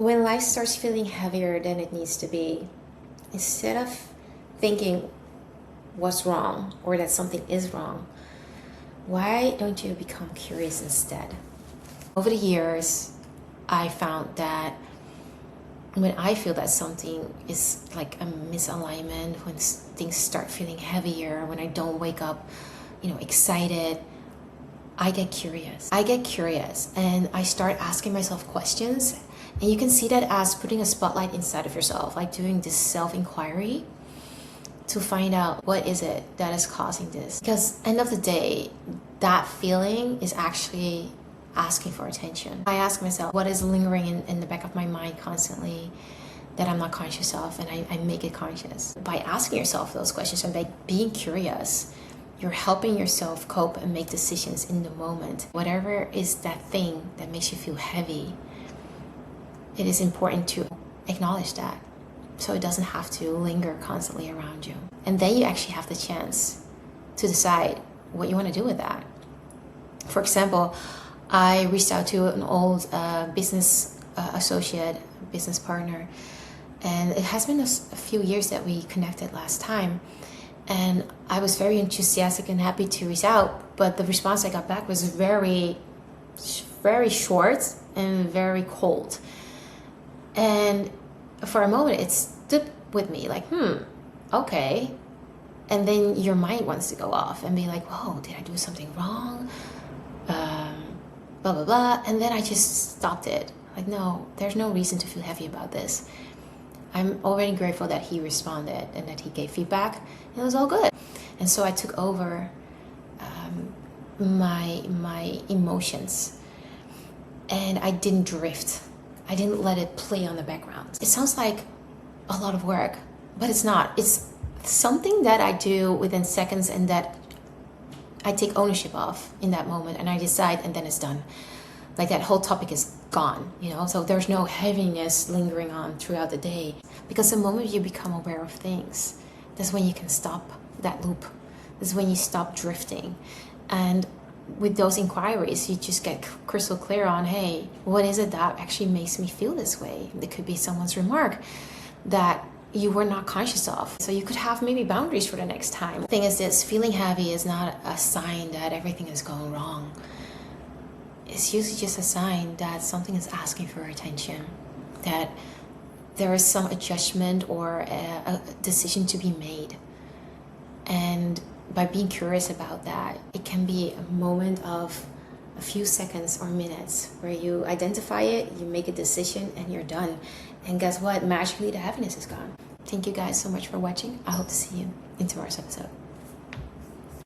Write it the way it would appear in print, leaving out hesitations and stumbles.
When life starts feeling heavier than it needs to be, instead of thinking what's wrong or that something is wrong, why don't you become curious instead? Over the years, I found that when I feel that something is like a misalignment, when things start feeling heavier, when I don't wake up, excited, I get curious. And I start asking myself questions. And you can see that as putting a spotlight inside of yourself, like doing this self-inquiry to find out what is it that is causing this. Because end of the day, that feeling is actually asking for attention. I ask myself, what is lingering in the back of my mind constantly that I'm not conscious of, and I make it conscious. By asking yourself those questions and by being curious, you're helping yourself cope and make decisions in the moment. Whatever is that thing that makes you feel heavy, it is important to acknowledge that so it doesn't have to linger constantly around you. And then you actually have the chance to decide what you want to do with that. For example, I reached out to an old business associate, business partner, and it has been a few years that we connected last time. And I was very enthusiastic and happy to reach out, but the response I got back was very, very short and very cold. And for a moment, it stood with me like, okay. And then your mind wants to go off and be like, whoa, did I do something wrong? Blah, blah, blah. And then I just stopped it. Like, no, there's no reason to feel heavy about this. I'm already grateful that he responded and that he gave feedback. And it was all good. And so I took over my emotions. And I didn't drift. I didn't let it play on the background. It sounds like a lot of work, but it's not. It's something that I do within seconds and that I take ownership of in that moment, and I decide, and then it's done. Like that whole topic is gone, so there's no heaviness lingering on throughout the day. Because the moment you become aware of things, that's when you can stop that loop. That's when you stop drifting. And with those inquiries, you just get crystal clear on, hey, what is it that actually makes me feel this way? It could be someone's remark that you were not conscious of. So you could have maybe boundaries for the next time. The thing is this, feeling heavy is not a sign that everything is going wrong. It's usually just a sign that something is asking for attention, that there is some adjustment or a decision to be made. And by being curious about that, it can be a moment of a few seconds or minutes where you identify it, you make a decision, and you're done. And guess what? Magically, the heaviness is gone. Thank you guys so much for watching. I hope to see you in tomorrow's episode.